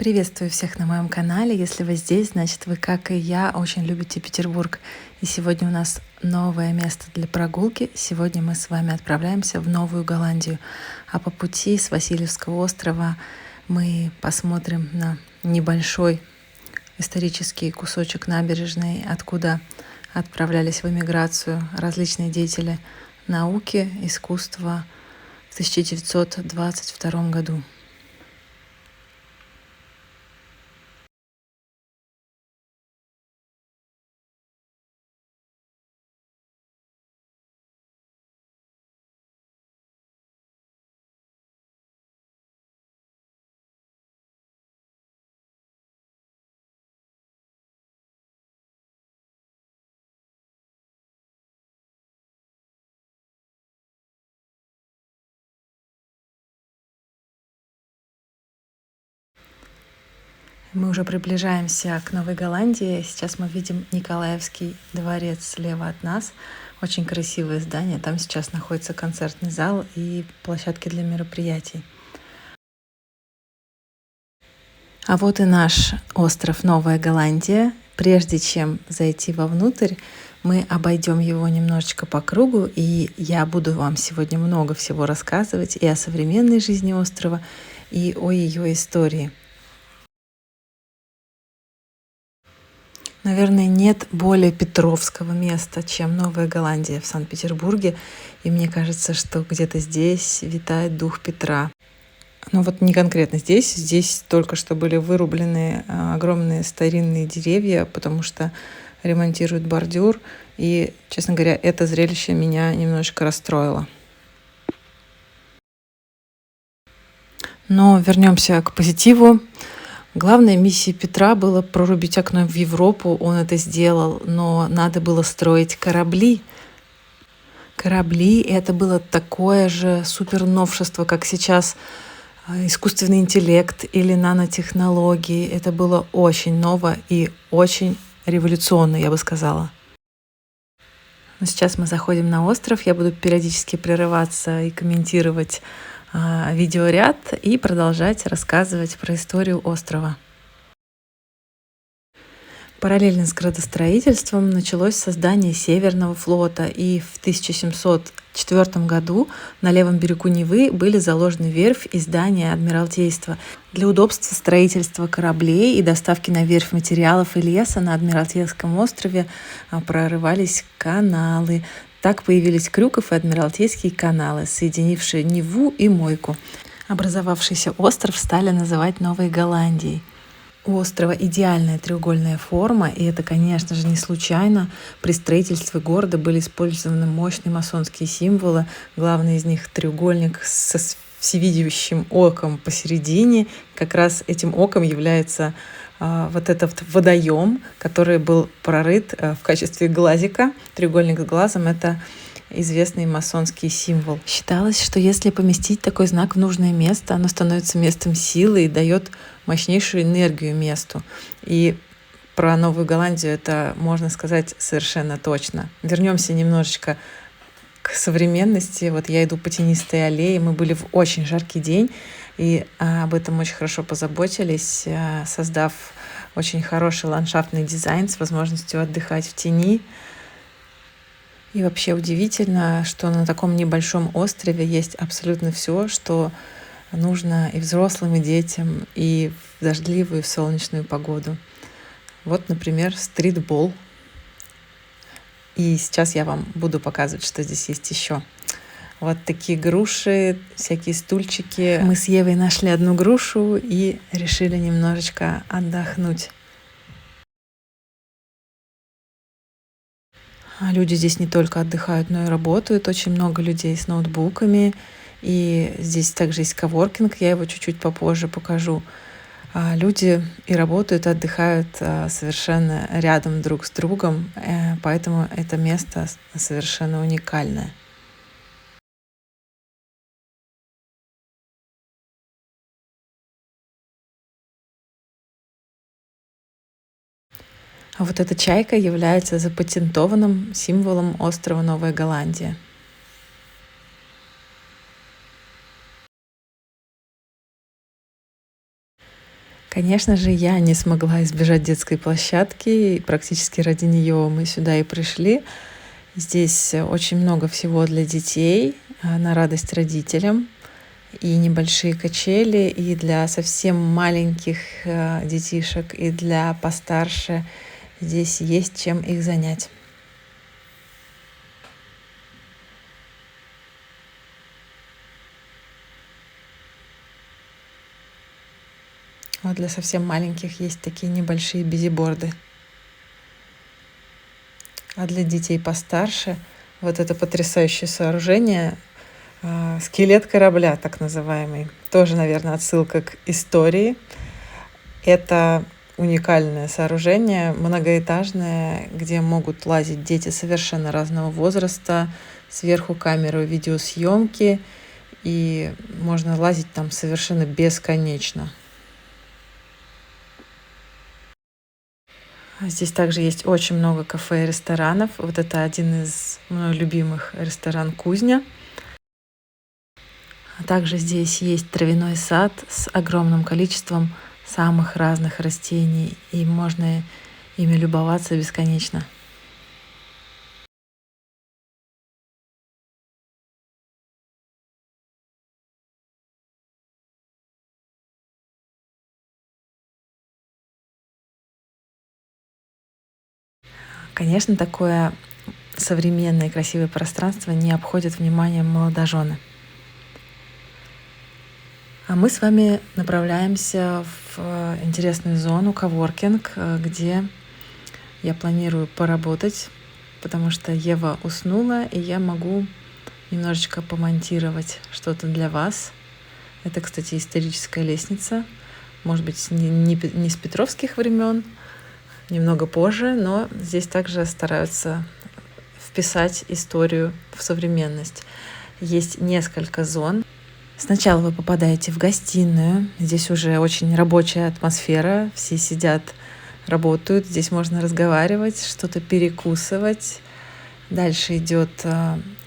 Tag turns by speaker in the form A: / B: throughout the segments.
A: Приветствую всех на моем канале. Если вы здесь, значит вы, как и я, очень любите Петербург. И сегодня у нас новое место для прогулки. Сегодня мы с вами отправляемся в Новую Голландию. А по пути с Васильевского острова мы посмотрим на небольшой исторический кусочек набережной, откуда отправлялись в эмиграцию различные деятели науки, искусства в 1922 году. Мы уже приближаемся к Новой Голландии. Сейчас мы видим Николаевский дворец слева от нас. Очень красивое здание. Там сейчас находится концертный зал и площадки для мероприятий. А вот и наш остров Новая Голландия. Прежде чем зайти вовнутрь, мы обойдем его немножечко по кругу, и я буду вам сегодня много всего рассказывать и о современной жизни острова, и о ее истории. Наверное, нет более петровского места, чем Новая Голландия в Санкт-Петербурге. И мне кажется, что где-то здесь витает дух Петра. Но вот не конкретно здесь. Здесь только что были вырублены огромные старинные деревья, потому что ремонтируют бордюр. И, честно говоря, это зрелище меня немножечко расстроило. Но вернемся к позитиву. Главной миссией Петра было прорубить окно в Европу, он это сделал, но надо было строить корабли. Корабли — это было такое же супер новшество, как сейчас искусственный интеллект или нанотехнологии. Это было очень ново и очень революционно, я бы сказала. Но сейчас мы заходим на остров, я буду периодически прерываться и комментировать видеоряд и продолжать рассказывать про историю острова. Параллельно с градостроительством началось создание Северного флота, и в 1704 году на левом берегу Невы были заложены верфь и здание Адмиралтейства. Для удобства строительства кораблей и доставки на верфь материалов и леса на Адмиралтейском острове прорывались каналы. Так появились Крюков и Адмиралтейские каналы, соединившие Неву и Мойку. Образовавшийся остров стали называть Новой Голландией. У острова идеальная треугольная форма, и это, конечно же, не случайно. При строительстве города были использованы мощные масонские символы. Главный из них — треугольник со всевидящим оком посередине. Как раз этим оком является вот этот водоем, который был прорыт в качестве глазика. Треугольник с глазом — это известный масонский символ. Считалось, что если поместить такой знак в нужное место, оно становится местом силы и дает мощнейшую энергию месту. И про Новую Голландию это можно сказать совершенно точно. Вернемся немножечко к современности. Вот я иду по тенистой аллее, мы были в очень жаркий день, и об этом очень хорошо позаботились, создав очень хороший ландшафтный дизайн с возможностью отдыхать в тени. И вообще удивительно, что на таком небольшом острове есть абсолютно все, что нужно и взрослым, и детям, и в дождливую, и в солнечную погоду. Вот, например, стритбол. И сейчас я вам буду показывать, что здесь есть еще. Вот такие груши, всякие стульчики. Мы с Евой нашли одну грушу и решили немножечко отдохнуть. Люди здесь не только отдыхают, но и работают. Очень много людей с ноутбуками. И здесь также есть коворкинг, я его чуть-чуть попозже покажу. Люди и работают, и отдыхают совершенно рядом друг с другом, поэтому это место совершенно уникальное. А вот эта чайка является запатентованным символом острова Новая Голландия. Конечно же, я не смогла избежать детской площадки, и практически ради нее мы сюда и пришли. Здесь очень много всего для детей, на радость родителям, и небольшие качели, и для совсем маленьких детишек, и для постарше. Здесь есть чем их занять. Вот для совсем маленьких есть такие небольшие бизиборды. А для детей постарше вот это потрясающее сооружение, скелет корабля, так называемый. Тоже, наверное, отсылка к истории. Это уникальное сооружение, многоэтажное, где могут лазить дети совершенно разного возраста. Сверху камеры видеосъемки, и можно лазить там совершенно бесконечно. Здесь также есть очень много кафе и ресторанов. Вот это один из моих любимых, ресторан «Кузня». А также здесь есть травяной сад с огромным количеством самых разных растений, и можно ими любоваться бесконечно. Конечно, такое современное и красивое пространство не обходит вниманием молодожены. А мы с вами направляемся в интересную зону коворкинг, где я планирую поработать, потому что Ева уснула, и я могу немножечко помонтировать что-то для вас. Это, кстати, историческая лестница. Может быть, не с петровских времен, немного позже, но здесь также стараются вписать историю в современность. Есть несколько зон. Сначала вы попадаете в гостиную. Здесь уже очень рабочая атмосфера. Все сидят, работают. Здесь можно разговаривать, что-то перекусывать. Дальше идет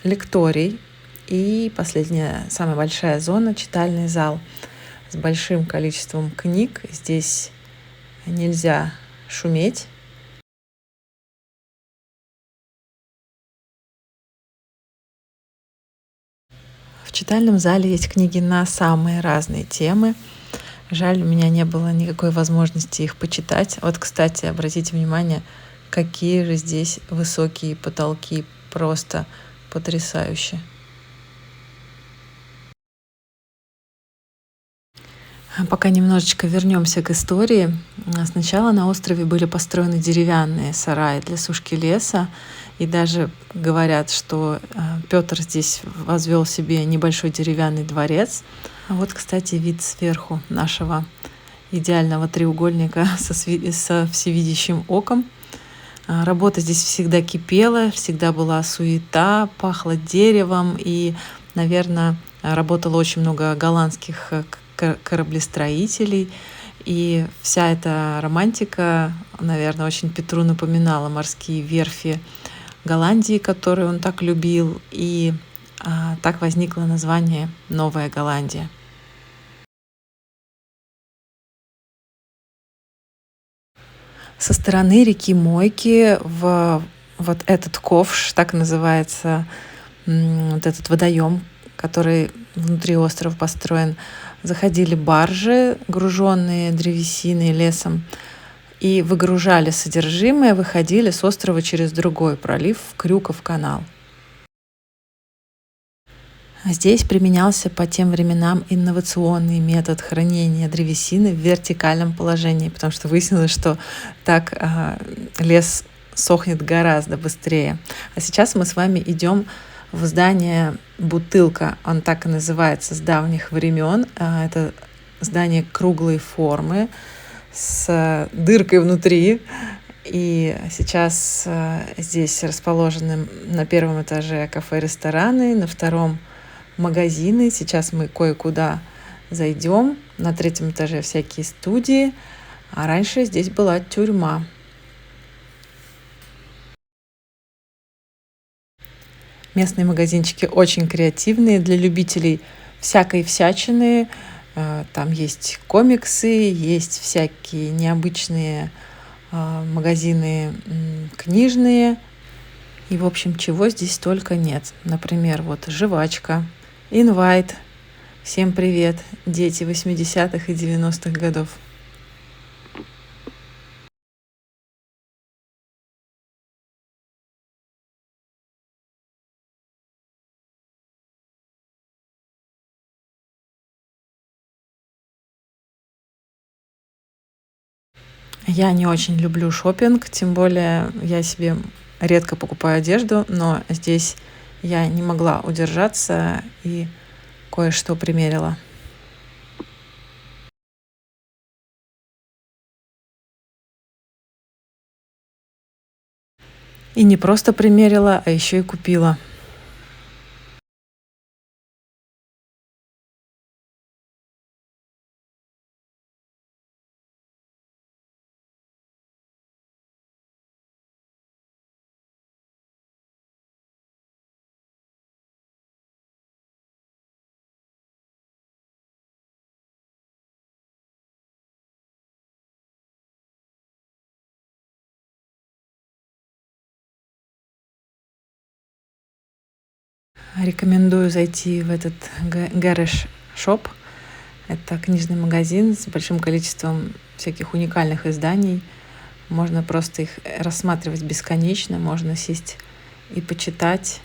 A: лекторий. И последняя, самая большая зона — читальный зал с большим количеством книг. Здесь нельзя шуметь. В читальном зале есть книги на самые разные темы. Жаль, у меня не было никакой возможности их почитать. Вот, кстати, обратите внимание, какие же здесь высокие потолки, просто потрясающе. Пока немножечко вернемся к истории. Сначала на острове были построены деревянные сараи для сушки леса, и даже говорят, что Петр здесь возвел себе небольшой деревянный дворец. А вот, кстати, вид сверху нашего идеального треугольника со всевидящим оком. Работа здесь всегда кипела, всегда была суета, пахло деревом, и, наверное, работало очень много голландских кораблестроителей. И вся эта романтика, наверное, очень Петру напоминала морские верфи Голландии, которые он так любил. И так возникло название «Новая Голландия». Со стороны реки Мойки в вот этот ковш, так называется, вот этот водоем, который внутри острова построен, заходили баржи, груженные древесиной, лесом, и выгружали содержимое, выходили с острова через другой пролив в Крюков канал. Здесь применялся по тем временам инновационный метод хранения древесины в вертикальном положении, потому что выяснилось, что так лес сохнет гораздо быстрее. А сейчас мы с вами идем в здание «Бутылка». Он так и называется с давних времен. Это здание круглой формы с дыркой внутри. И сейчас здесь расположены на первом этаже кафе-рестораны, на втором магазины. Сейчас мы кое-куда зайдем. На третьем этаже всякие студии. А раньше здесь была тюрьма. Местные магазинчики очень креативные для любителей всякой всячины. Там есть комиксы, есть всякие необычные магазины книжные. И, в общем, чего здесь только нет. Например, вот жвачка, инвайт. Всем привет, дети 80-х и 90-х годов. Я не очень люблю шопинг, тем более я себе редко покупаю одежду, но здесь я не могла удержаться и кое-что примерила. И не просто примерила, а еще и купила. Рекомендую зайти в этот Garage Shop. Это книжный магазин с большим количеством всяких уникальных изданий. Можно просто их рассматривать бесконечно, можно сесть и почитать.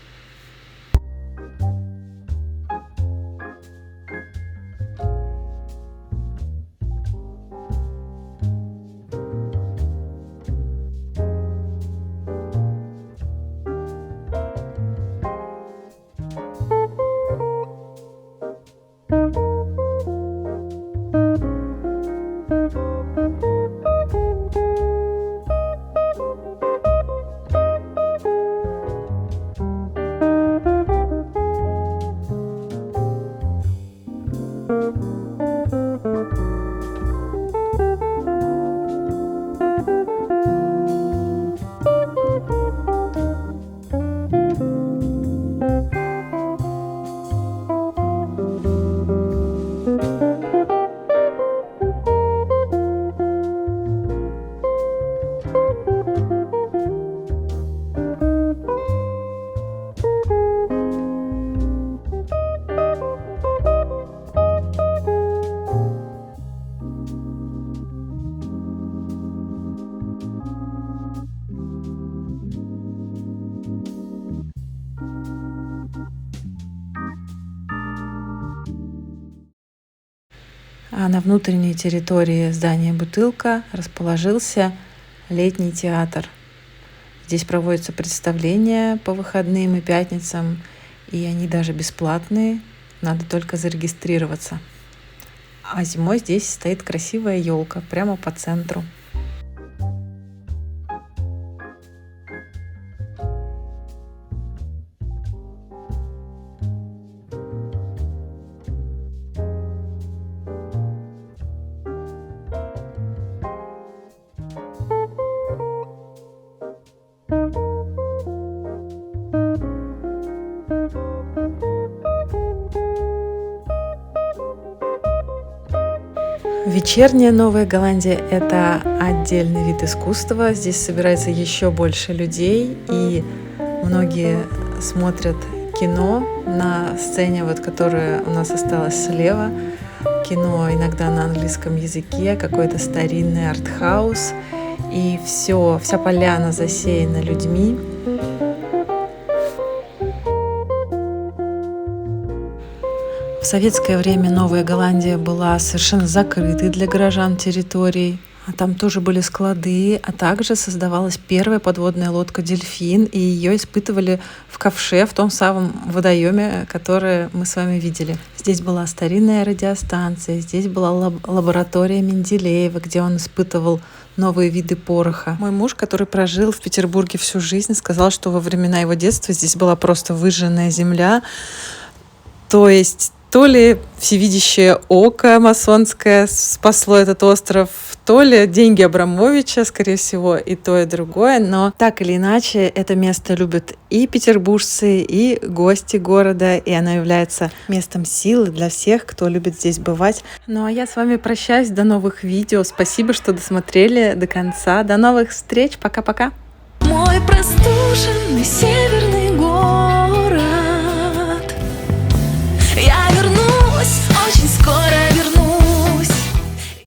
A: А на внутренней территории здания «Бутылка» расположился летний театр. Здесь проводятся представления по выходным и пятницам, и они даже бесплатные, надо только зарегистрироваться. А зимой здесь стоит красивая елка прямо по центру. Вечерняя Новая Голландия – это отдельный вид искусства. Здесь собирается еще больше людей, и многие смотрят кино на сцене, вот, которая у нас осталась слева. Кино иногда на английском языке, какой-то старинный артхаус, и вся поляна засеяна людьми. В советское время Новая Голландия была совершенно закрытой для горожан территорией. Там тоже были склады, а также создавалась первая подводная лодка «Дельфин», и ее испытывали в ковше, в том самом водоеме, который мы с вами видели. Здесь была старинная радиостанция, здесь была лаборатория Менделеева, где он испытывал новые виды пороха. Мой муж, который прожил в Петербурге всю жизнь, сказал, что во времена его детства здесь была просто выжженная земля, то есть То ли всевидящее око масонское спасло этот остров, то ли деньги Абрамовича, скорее всего, и то, и другое. Но так или иначе, это место любят и петербуржцы, и гости города, и оно является местом силы для всех, кто любит здесь бывать. Ну а я с вами прощаюсь, до новых видео. Спасибо, что досмотрели до конца. До новых встреч, пока-пока.
B: Мой простуженный